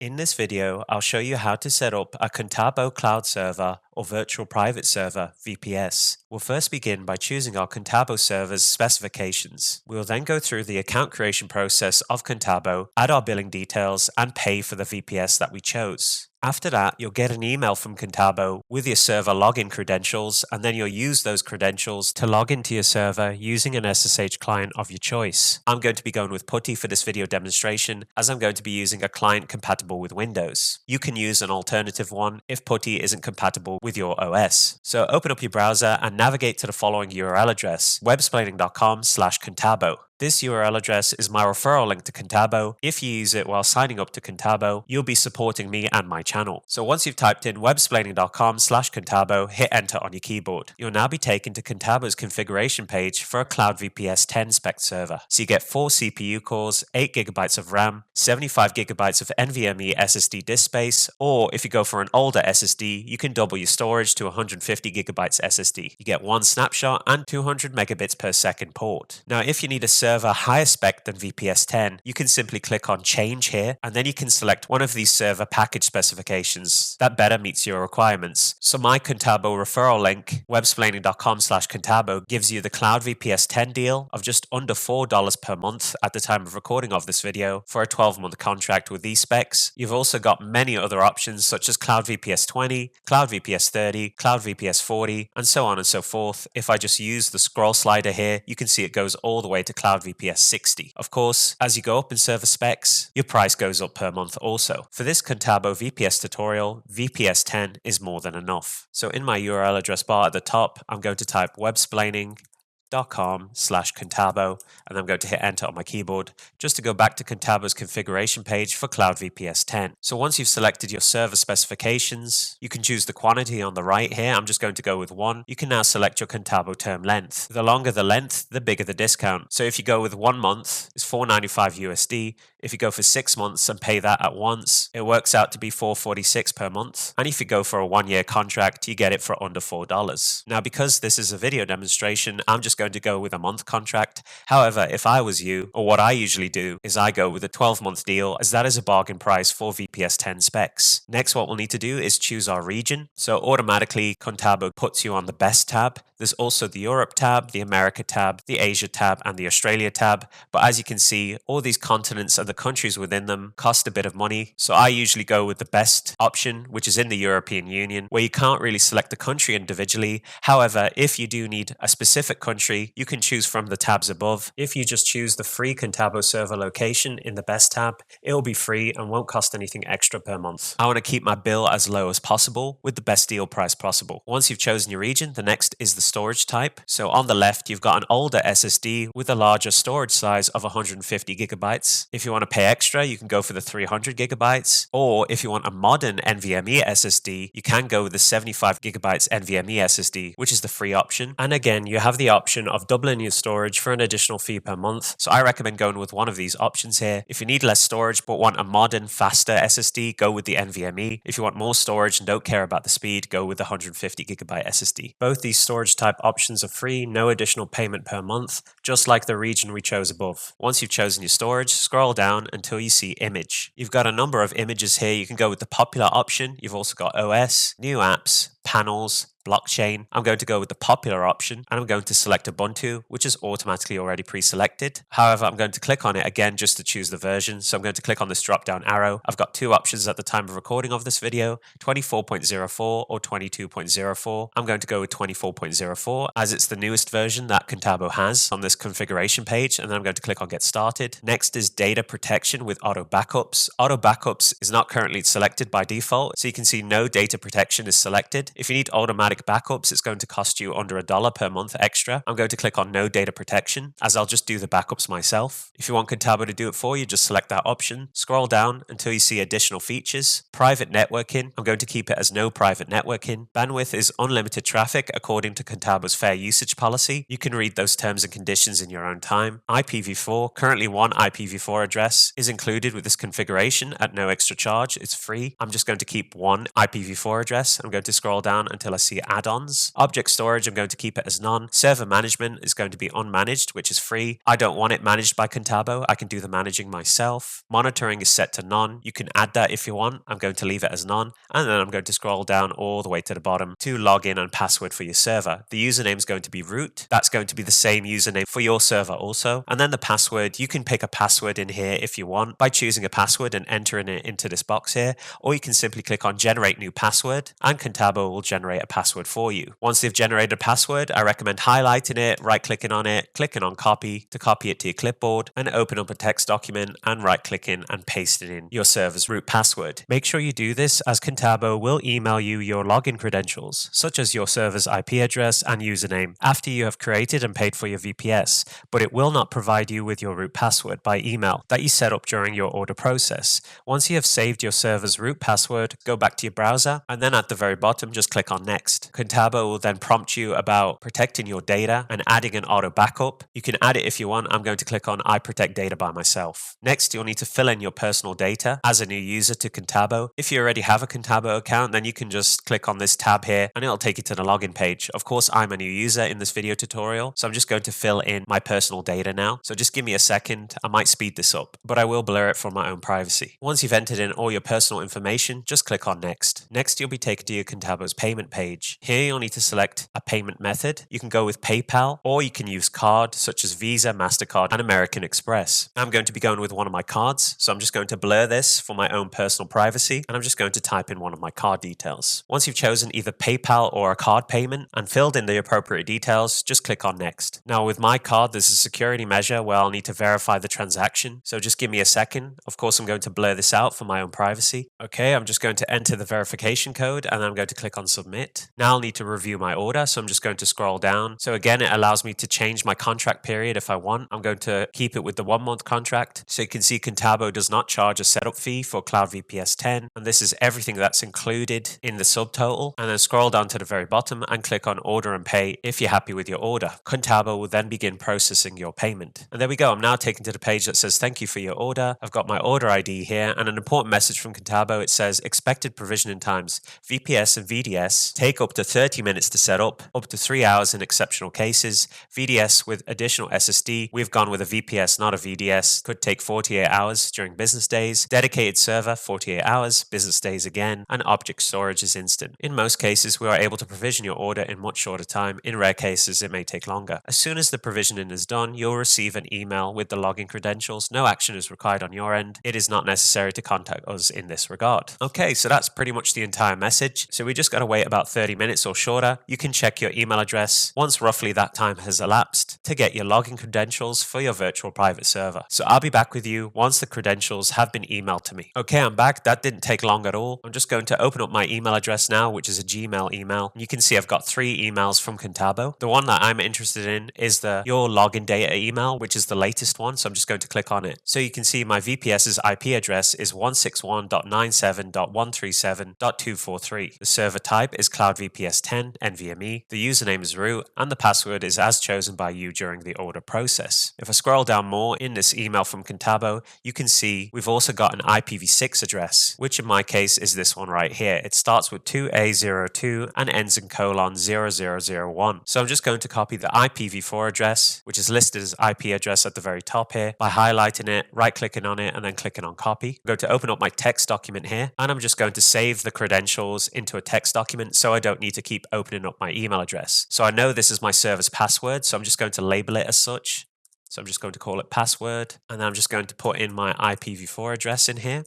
In this video, I'll show you how to set up a Contabo Cloud Server or Virtual Private Server VPS. We'll first begin by choosing our Contabo server's specifications. We'll then go through the account creation process of Contabo, add our billing details, and pay for the VPS that we chose. After that, you'll get an email from Contabo with your server login credentials, and then you'll use those credentials to log into your server using an SSH client of your choice. I'm going to be going with PuTTY for this video demonstration, as I'm going to be using a client compatible with Windows. You can use an alternative one if PuTTY isn't compatible with your OS. So open up your browser and navigate to the following URL address, websplaining.com/Contabo. This URL address is my referral link to Contabo. If you use it while signing up to Contabo, you'll be supporting me and my channel. So once you've typed in websplaining.com/Contabo, hit enter on your keyboard. You'll now be taken to Contabo's configuration page for a Cloud VPS 10 spec server. So you get 4 CPU cores, 8GB of RAM, 75GB of NVMe SSD disk space, or if you go for an older SSD, you can double your storage to 150GB SSD. You get 1 snapshot and 200 megabits per second port. Now, if you need a server higher spec than VPS 10, you can simply click on change here, and then you can select one of these server package specifications that better meets your requirements. So my Contabo referral link, websplaining.com/Contabo, gives you the Cloud VPS 10 deal of just under $4 per month at the time of recording of this video for a 12-month contract with these specs. You've also got many other options such as Cloud VPS 20, Cloud VPS 30, Cloud VPS 40, and so on and so forth. If I just use the scroll slider here, you can see it goes all the way to Cloud VPS 60. Of course, as you go up in server specs, your price goes up per month also. For this Contabo VPS tutorial, VPS 10 is more than enough. So in my URL address bar at the top, I'm going to type websplaining.com/Contabo, and I'm going to hit enter on my keyboard just to go back to Contabo's configuration page for Cloud VPS 10. So once you've selected your server specifications, you can choose the quantity on the right here. I'm just going to go with 1. You can now select your Contabo term length. The longer the length, the bigger the discount. So if you go with 1 month, it's $4.95 USD. If you go for 6 months and pay that at once, it works out to be $4.46 per month. And if you go for a 1-year contract, you get it for under $4. Now, because this is a video demonstration, I'm just going to go with a month contract. However, if I was you, or what I usually do, is I go with a 12-month deal, as that is a bargain price for VPS 10 specs. Next, what we'll need to do is choose our region. So automatically, Contabo puts you on the best tab. There's also the Europe tab, the America tab, the Asia tab, and the Australia tab. But as you can see, all these continents and the countries within them cost a bit of money. So I usually go with the best option, which is in the European Union, where you can't really select the country individually. However, if you do need a specific country, you can choose from the tabs above. If you just choose the free Contabo server location in the best tab, it will be free and won't cost anything extra per month. I want to keep my bill as low as possible with the best deal price possible. Once you've chosen your region, the next is the storage type. So on the left, you've got an older SSD with a larger storage size of 150 gigabytes. If you want to pay extra, you can go for the 300 gigabytes. Or if you want a modern NVMe SSD, you can go with the 75 gigabytes NVMe SSD, which is the free option. And again, you have the option of doubling your storage for an additional fee per month. So I recommend going with one of these options here. If you need less storage but want a modern, faster SSD, go with the NVMe. If you want more storage and don't care about the speed, go with the 150 gigabyte SSD. Both these storage type options are free, no additional payment per month, just like the region we chose above. Once you've chosen your storage, scroll down until you see image. You've got a number of images here. You can go with the popular option. You've also got OS, new apps, panels, blockchain. I'm going to go with the popular option, and I'm going to select Ubuntu, which is automatically already pre-selected. However, I'm going to click on it again just to choose the version. So I'm going to click on this drop-down arrow. I've got 2 options at the time of recording of this video, 24.04 or 22.04. I'm going to go with 24.04 as it's the newest version that Contabo has on this configuration page, and then I'm going to click on get started. Next is data protection with auto backups. Auto backups is not currently selected by default, so you can see no data protection is selected. If you need automatic backups, it's going to cost you under $1 per month extra. I'm going to click on no data protection, as I'll just do the backups myself. If you want Contabo to do it for you, just select that option. Scroll down until you see additional features. Private networking, I'm going to keep it as no private networking. Bandwidth is unlimited traffic according to Contabo's fair usage policy. You can read those terms and conditions in your own time. IPv4, currently 1 IPv4 address is included with this configuration at no extra charge. It's free. I'm just going to keep 1 IPv4 address. I'm going to scroll down until I see add-ons. Object storage, I'm going to keep it as none. Server management is going to be unmanaged, which is free. I don't want it managed by Contabo. I can do the managing myself. Monitoring is set to none. You can add that if you want. I'm going to leave it as none. And then I'm going to scroll down all the way to the bottom to login and password for your server. The username is going to be root. That's going to be the same username for your server also. And then the password, you can pick a password in here if you want by choosing a password and entering it into this box here, or you can simply click on generate new password and Contabo will generate a password for you. Once they've generated a password, I recommend highlighting it, right clicking on it, clicking on copy to copy it to your clipboard and open up a text document and right clicking and pasting in your server's root password. Make sure you do this as Contabo will email you your login credentials, such as your server's IP address and username after you have created and paid for your VPS, but it will not provide you with your root password by email that you set up during your order process. Once you have saved your server's root password, go back to your browser and then at the very bottom just click on next. Contabo will then prompt you about protecting your data and adding an auto backup. You can add it if you want. I'm going to click on I protect data by myself. Next, you'll need to fill in your personal data as a new user to Contabo. If you already have a Contabo account, then you can just click on this tab here and it'll take you to the login page. Of course, I'm a new user in this video tutorial, so I'm just going to fill in my personal data now. So just give me a second. I might speed this up, but I will blur it for my own privacy. Once you've entered in all your personal information, just click on next. Next, you'll be taken to your Contabo's payment page. Here, you'll need to select a payment method. You can go with PayPal or you can use card such as Visa, MasterCard, and American Express. I'm going to be going with one of my cards, so I'm just going to blur this for my own personal privacy, and I'm just going to type in one of my card details. Once you've chosen either PayPal or a card payment and filled in the appropriate details, just click on next. Now with my card, there's a security measure where I'll need to verify the transaction, so just give me a second. Of course, I'm going to blur this out for my own privacy. Okay, I'm just going to enter the verification code and then I'm going to click on submit. Now I'll need to review my order, so I'm just going to scroll down. So again, it allows me to change my contract period if I want. I'm going to keep it with the 1-month contract. So you can see Contabo does not charge a setup fee for Cloud VPS 10, and this is everything that's included in the subtotal. And then scroll down to the very bottom and click on order and pay if you're happy with your order. Contabo will then begin processing your payment. And there we go. I'm now taken to the page that says thank you for your order. I've got my order ID here and an important message from Contabo. It says expected provisioning times. VPS and VDS take up to 30 minutes to set up to 3 hours in exceptional cases. VDS with additional SSD, we've gone with a VPS, not a VDS. Could take 48 hours during business days. Dedicated server, 48 hours, business days again, and object storage is instant. In most cases, we are able to provision your order in much shorter time. In rare cases, it may take longer. As soon as the provisioning is done, you'll receive an email with the login credentials. No action is required on your end. It is not necessary to contact us in this regard. Okay, so that's pretty much the entire message. So we just got to wait about 30 minutes or shorter. You can check your email address once roughly that time has elapsed to get your login credentials for your virtual private server. So I'll be back with you once the credentials have been emailed to me. Okay, I'm back. That didn't take long at all. I'm just going to open up my email address now, which is a Gmail email. You can see I've got 3 emails from Contabo. The one that I'm interested in is the your login data email, which is the latest one. So I'm just going to click on it. So you can see my VPS's IP address is 161.97.137.243. The server type is Cloud VPS 10 NVMe. The username is root and the password is as chosen by you during the order process. If I scroll down more in this email from Contabo, you can see we've also got an IPv6 address, which in my case is this one right here. It starts with 2A02 and ends in :0001. So I'm just going to copy the IPv4 address, which is listed as IP address at the very top here, by highlighting it, right clicking on it, and then clicking on copy. I'm going to open up my text document here, and I'm just going to save the credentials into a text document so I don't need to keep opening up my email address. So I know this is my server's password, so I'm just going to label it as such. So I'm just going to call it password, and then I'm just going to put in my IPv4 address in here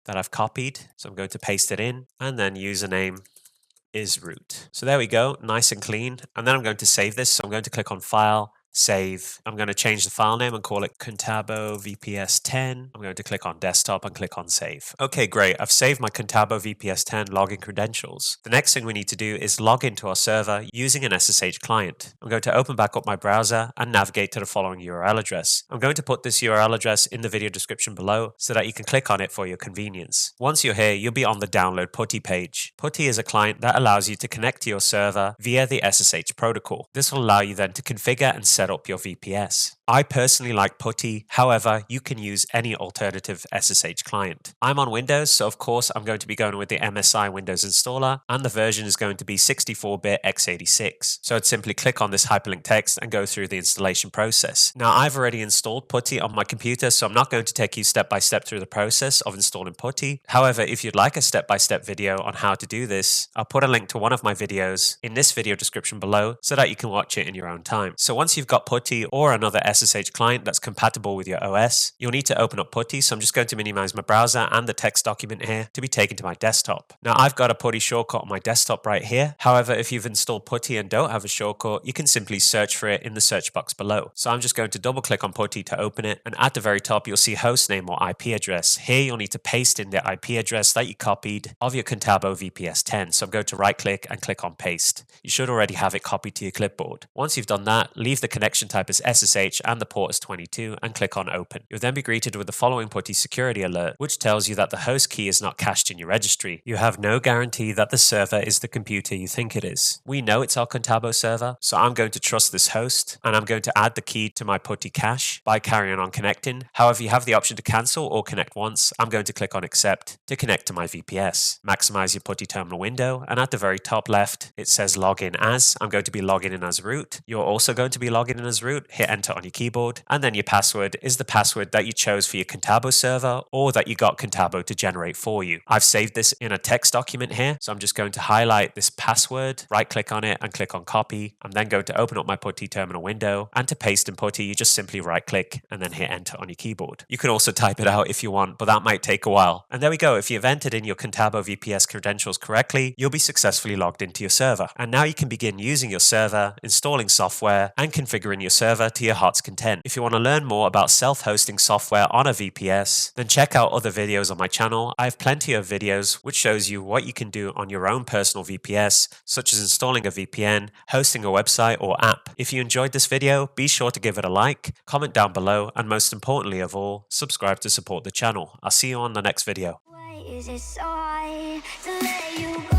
that I've copied. So I'm going to paste it in, and then username is root. So there we go, nice and clean. And then I'm going to save this. So I'm going to click on File, Save. I'm going to change the file name and call it Contabo VPS 10. I'm going to click on Desktop and click on Save. Okay, great. I've saved my Contabo VPS 10 login credentials. The next thing we need to do is log into our server using an SSH client. I'm going to open back up my browser and navigate to the following URL address. I'm going to put this URL address in the video description below so that you can click on it for your convenience. Once you're here, you'll be on the download PuTTY page. PuTTY is a client that allows you to connect to your server via the SSH protocol. This will allow you then to configure and set set up your VPS. I personally like PuTTY, however, you can use any alternative SSH client. I'm on Windows, so of course I'm going to be going with the MSI Windows installer, and the version is going to be 64-bit x86. So I'd simply click on this hyperlink text and go through the installation process. Now I've already installed PuTTY on my computer, so I'm not going to take you step by step through the process of installing PuTTY. However, if you'd like a step-by-step video on how to do this, I'll put a link to one of my videos in this video description below so that you can watch it in your own time. So once you've got PuTTY or another SSH client that's compatible with your OS, you'll need to open up PuTTY. So I'm just going to minimize my browser and the text document here to be taken to my desktop. Now I've got a PuTTY shortcut on my desktop right here. However, if you've installed PuTTY and don't have a shortcut, you can simply search for it in the search box below. So I'm just going to double click on PuTTY to open it, and at the very top you'll see hostname or IP address. Here you'll need to paste in the IP address that you copied of your Contabo VPS 10. So I'm going to right click and click on paste. You should already have it copied to your clipboard. Once you've done that, leave the connection type as SSH and the port as 22 and click on open. You'll then be greeted with the following PuTTY security alert, which tells you that the host key is not cached in your registry. You have no guarantee that the server is the computer you think it is. We know it's our Contabo server, so I'm going to trust this host, and I'm going to add the key to my PuTTY cache by carrying on connecting. However, you have the option to cancel or connect once. I'm going to click on accept to connect to my VPS. Maximize your PuTTY terminal window, and at the very top left, it says login as. I'm going to be logging in as root. You're also going to be logging in as root. Hit enter on your keyboard, and then your password is the password that you chose for your Contabo server or that you got Contabo to generate for you. I've saved this in a text document here, so I'm just going to highlight this password, right click on it and click on copy. I'm then going to open up my PuTTY terminal window, and to paste in PuTTY, you just simply right click and then hit enter on your keyboard. You can also type it out if you want, but that might take a while. And there we go. If you've entered in your Contabo VPS credentials correctly, you'll be successfully logged into your server. And now you can begin using your server, installing software, and configuring your server to your heart's content. If you want to learn more about self-hosting software on a VPS, then check out other videos on my channel. I have plenty of videos which shows you what you can do on your own personal VPS, such as installing a VPN, hosting a website or app. If you enjoyed this video, be sure to give it a like, comment down below, and most importantly of all, subscribe to support the channel. I'll see you on the next video. Why is it so hard to let you go?